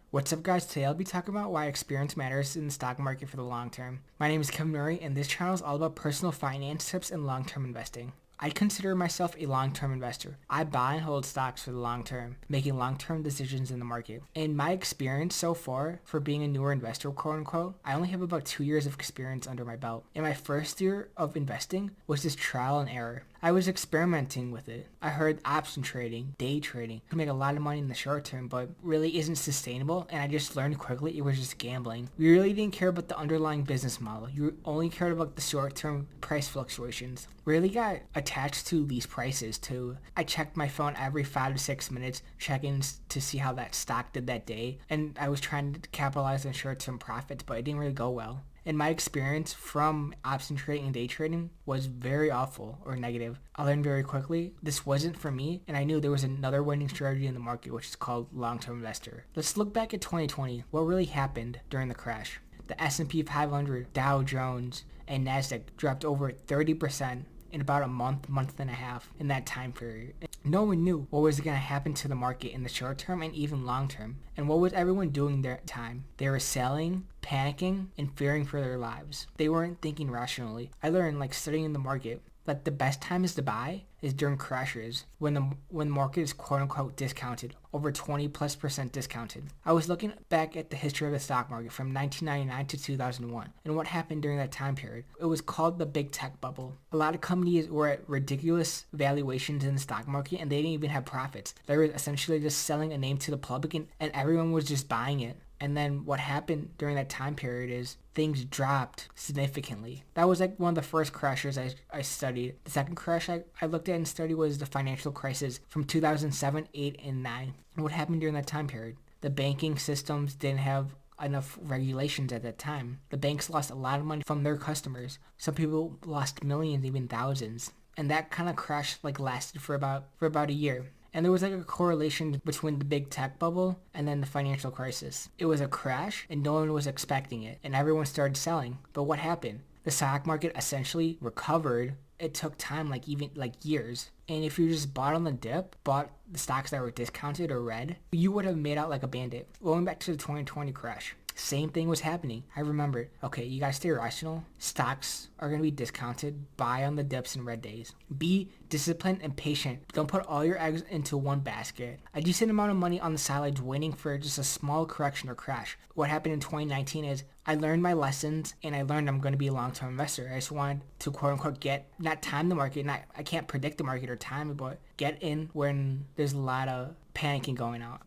What's up, guys? Today I'll be talking about why experience matters in the stock market for the long term. My name is Kevin Murray, and this channel is all about personal finance tips and long-term investing. I consider myself a long-term investor. I buy and hold stocks for the long term, making long-term decisions in the market. In my experience so far, for being a newer investor, quote unquote, I only have about 2 years of experience under my belt. In my first year of investing was just trial and error. I was experimenting with it. I heard option trading, day trading, could make a lot of money in the short term, but really isn't sustainable, and I just learned quickly it was just gambling. We really didn't care about the underlying business model. You only cared about the short-term price fluctuations. Really got attached to these prices too. I checked my phone every 5 to 6 minutes, checking to see how that stock did that day, and I was trying to capitalize on short-term profits, but it didn't really go well. And my experience from option trading and day trading was very awful or negative. I learned very quickly this wasn't for me, and I knew there was another winning strategy in the market, which is called long-term investor. Let's look back at 2020. What really happened during the crash? The S&P 500, Dow Jones, and Nasdaq dropped over 30% in about a month and a half in that time period. No one knew what was going to happen to the market in the short term and even long term. And what was everyone doing their time? They were selling, panicking, and fearing for their lives. They weren't thinking rationally. I learned, studying the market, that the best times to buy is during crashes when the market is quote unquote discounted, over 20+% discounted. I was looking back at the history of the stock market from 1999 to 2001 and what happened during that time period. It was called the big tech bubble. A lot of companies were at ridiculous valuations in the stock market, and they didn't even have profits. They were essentially just selling a name to the public, and everyone was just buying it. And then what happened during that time period is things dropped significantly. That was one of the first crashes I studied. The second crash I looked at and studied was the financial crisis from 2007, 8, and 9. And what happened during that time period? The banking systems didn't have enough regulations at that time. The banks lost a lot of money from their customers. Some people lost millions, even thousands. And that kind of crash lasted for about a year. And there was a correlation between the big tech bubble and then the financial crisis. It was a crash and no one was expecting it, and everyone started selling. But what happened? The stock market essentially recovered. It took time, even years. And if you just bought on the dip, bought the stocks that were discounted or red, you would have made out like a bandit. Going back to the 2020 crash, same thing was happening. I remembered, okay, you gotta stay rational. Stocks are gonna be discounted. Buy on the dips and red days. Be disciplined and patient. Don't put all your eggs into one basket. A decent amount of money on the sidelines waiting for just a small correction or crash. What happened in 2019 is I learned my lessons, and I learned I'm going to be a long-term investor. I just wanted to quote unquote not time the market. I can't predict the market or time it, but get in when there's a lot of panicking going on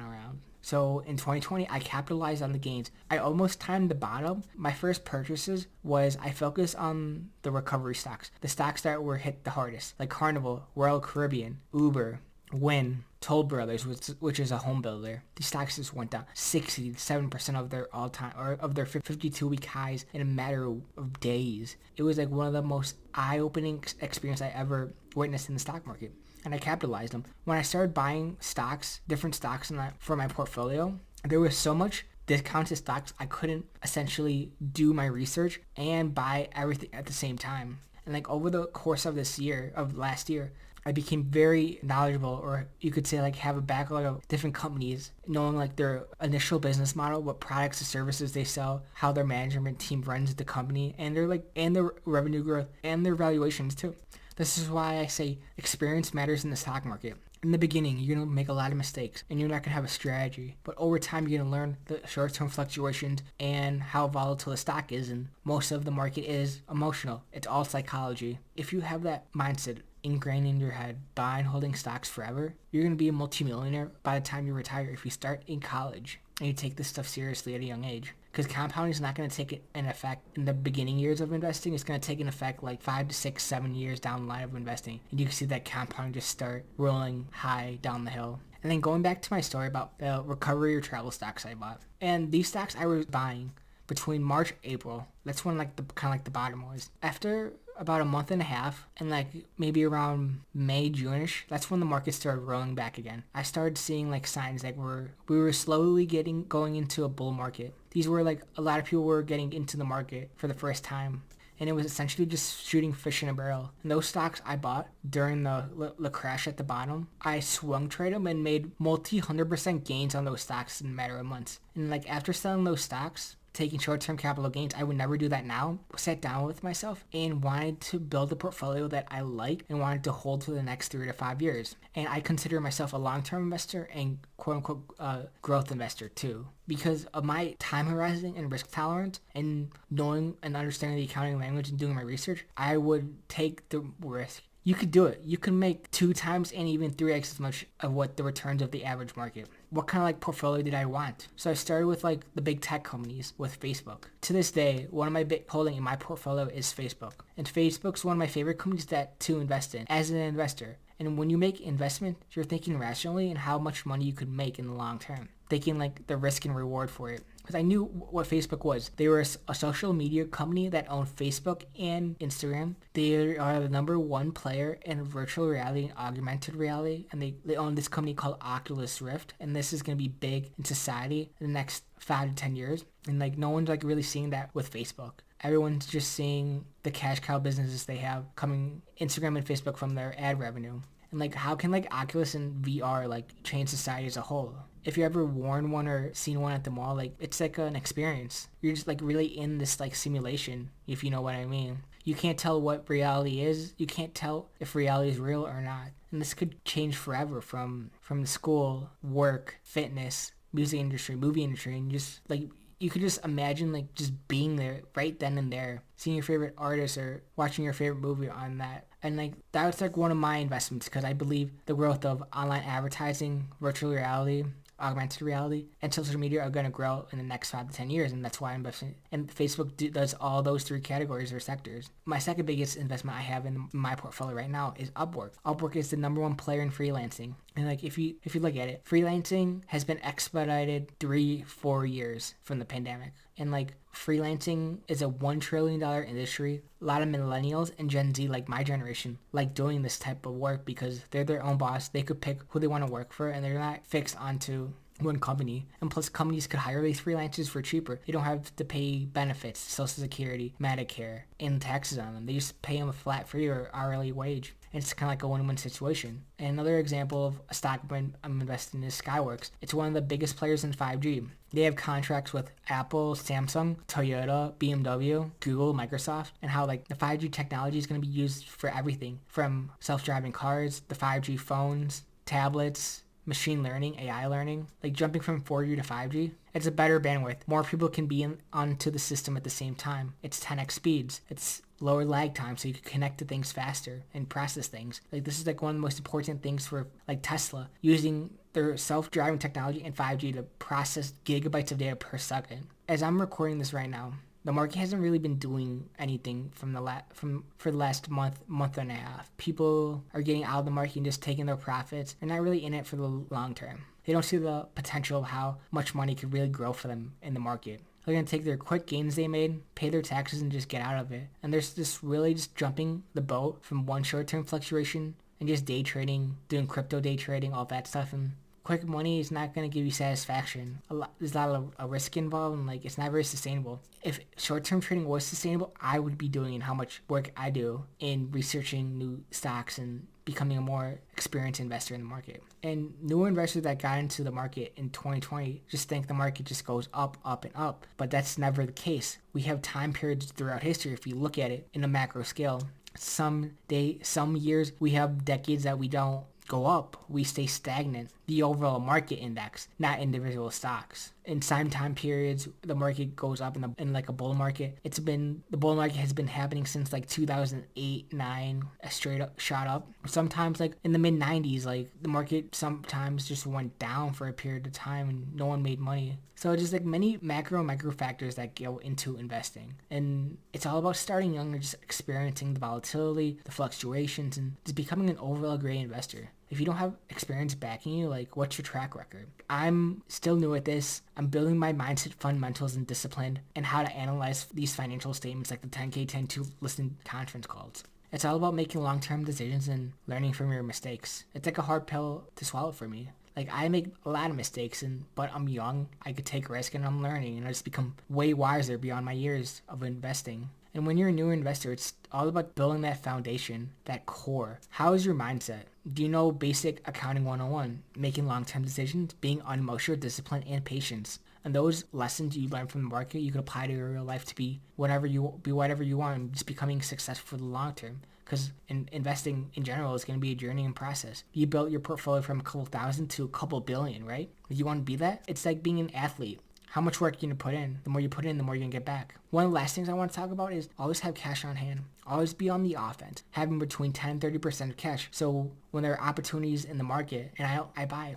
around. So in 2020, I capitalized on the gains. I almost timed the bottom. My first purchases was I focused on the recovery stocks, the stocks that were hit the hardest, like Carnival, Royal Caribbean, Uber, Wynn, Toll Brothers, which is a home builder. These stocks just went down 67% of their all-time, or of their 52-week highs in a matter of days. It was one of the most eye-opening experience I ever witnessed in the stock market. And I capitalized them. When I started buying stocks, different stocks for my portfolio, there was so much discounted stocks I couldn't essentially do my research and buy everything at the same time. And over the course of last year, I became very knowledgeable, or you could say have a backlog of different companies, knowing their initial business model, what products and services they sell, how their management team runs the company, and their revenue growth and their valuations too. This is why I say experience matters in the stock market. In the beginning, you're going to make a lot of mistakes and you're not going to have a strategy. But over time, you're going to learn the short-term fluctuations and how volatile the stock is. And most of the market is emotional. It's all psychology. If you have that mindset ingrained in your head, buying and holding stocks forever, you're going to be a multimillionaire by the time you retire if you start in college and you take this stuff seriously at a young age. Because compounding is not going to take an effect in the beginning years of investing. It's going to take an effect 5 to 6, 7 years down the line of investing. And you can see that compounding just start rolling high down the hill. And then going back to my story about the recovery or travel stocks I bought. And these stocks I was buying between March, April. That's when the bottom was. After about a month and a half, and maybe around May, June-ish, that's when the market started rolling back again. I started seeing signs that we were slowly going into a bull market. These were a lot of people were getting into the market for the first time. and it was essentially just shooting fish in a barrel. And those stocks I bought during the crash at the bottom, I swung trade them and made multi 100% gains on those stocks in a matter of months. And like after selling those stocks, taking short-term capital gains, I would never do that now. Sat down with myself and wanted to build a portfolio that I like and wanted to hold for the next 3 to 5 years. And I consider myself a long-term investor and quote-unquote growth investor too. Because of my time horizon and risk tolerance and knowing and understanding the accounting language and doing my research, I would take the risk. You could do it. You can make 2 times and even 3x as much of what the returns of the average market. What kind of like portfolio did I want? So I started with like the big tech companies with Facebook. To this day, one of my big holding in my portfolio is Facebook. And Facebook's one of my favorite companies to invest in as an investor. And when you make investment, you're thinking rationally and how much money you could make in the long term. Thinking like the risk and reward for it. Because I knew what Facebook was. They were a social media company that owned Facebook and Instagram. They are the number 1 player in virtual reality and augmented reality. And they own this company called Oculus Rift. And this is going to be big in society in the next 5 to 10 years. And like no one's like really seeing that with Facebook. Everyone's just seeing the cash cow businesses they have coming Instagram and Facebook from their ad revenue. And like how can like Oculus and VR like change society as a whole? If you ever worn one or seen one at the mall, like it's like an experience. You're just like really in this like simulation, if you know what I mean. You can't tell what reality is. You can't tell if reality is real or not. And this could change forever from the school, work, fitness, music industry, movie industry, and just like you could just imagine like just being there right then and there, seeing your favorite artist or watching your favorite movie on that. And like that's like one of my investments because I believe the growth of online advertising, virtual reality, augmented reality, and social media are going to grow in the next 5 to 10 years, and that's why I'm investing. And Facebook does all those 3 categories or sectors. My second biggest investment I have in my portfolio right now is Upwork. Upwork is the number 1 player in freelancing. And like if you look at it, freelancing has been expedited 3-4 years from the pandemic. And like freelancing is a $1 trillion industry. A lot of millennials and Gen Z, like my generation, like doing this type of work because they're their own boss. They could pick who they want to work for and they're not fixed onto one company. And plus companies could hire these freelancers for cheaper. They don't have to pay benefits, Social Security, Medicare, and taxes on them. They just pay them a flat fee or hourly wage. And it's kind of like a win-win situation. And another example of a stock I'm investing in is Skyworks. It's one of the biggest players in 5G. They have contracts with Apple, Samsung, Toyota, BMW, Google, Microsoft, and how like the 5G technology is going to be used for everything from self-driving cars, the 5G phones, tablets, machine learning, AI learning, like jumping from 4G to 5G. It's a better bandwidth. More people can be onto the system at the same time. It's 10x speeds. It's lower lag time so you can connect to things faster and process things. Like this is like one of the most important things for like Tesla, using their self-driving technology and 5G to process gigabytes of data per second. As I'm recording this right now, the market hasn't really been doing anything for the last month and a half. People are getting out of the market and just taking their profits. They're not really in it for the long term. They don't see the potential of how much money could really grow for them in the market. They're going to take their quick gains they made, pay their taxes, and just get out of it. And there's just really just jumping the boat from one short-term fluctuation and just day trading, doing crypto day trading, all that stuff. And quick money is not going to give you satisfaction. There's a lot of a risk involved, and like it's not very sustainable. If short-term trading was sustainable, I would be doing how much work I do in researching new stocks and becoming a more experienced investor in the market. And newer investors that got into the market in 2020 just think the market just goes up, up, and up. But that's never the case. We have time periods throughout history, if you look at it in a macro scale. Some years, we have decades that we don't go up, we stay stagnant. The overall market index, not individual stocks. In some time periods, the market goes up in like a bull market. The bull market has been happening since like 2008-9, a straight up shot up. Sometimes like in the mid 90s, like the market sometimes just went down for a period of time and no one made money. So just like many macro and micro factors that go into investing. And it's all about starting young and just experiencing the volatility, the fluctuations, and just becoming an overall great investor. If you don't have experience backing you, like what's your track record? I'm still new at this. I'm building my mindset, fundamentals, and discipline, and how to analyze these financial statements like the 10K, 10-2 listen conference calls. It's all about making long-term decisions and learning from your mistakes. It's like a hard pill to swallow for me. Like I make a lot of mistakes, but I'm young. I could take risk and I'm learning, and I just become way wiser beyond my years of investing. And when you're a newer investor, it's all about building that foundation, that core. How is your mindset? Do you know basic accounting 101, making long-term decisions, being unemotional, disciplined, and patience? And those lessons you learn from the market, you can apply to your real life to be whatever you want, and just becoming successful for the long term. Because investing in general is going to be a journey and process. You built your portfolio from a couple thousand to a couple billion, right? If you want to be that, it's like being an athlete. How much work you're going to put in. The more you put in, the more you're going to get back. One of the last things I want to talk about is always have cash on hand. Always be on the offense. Having between 10 and 30% of cash. So when there are opportunities in the market, and I buy.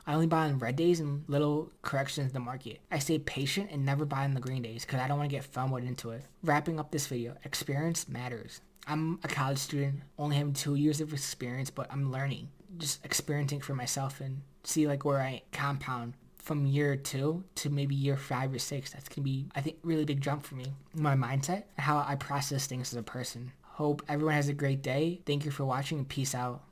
I only buy on red days and little corrections in the market. I stay patient and never buy on the green days because I don't want to get FOMO'd into it. Wrapping up this video, experience matters. I'm a college student, only having 2 years of experience, but I'm learning. Just experiencing for myself and see like where I compound from year 2 to maybe year 5 or 6. That's going to be, I think, really big jump for me. My mindset and how I process things as a person. Hope everyone has a great day. Thank you for watching and peace out.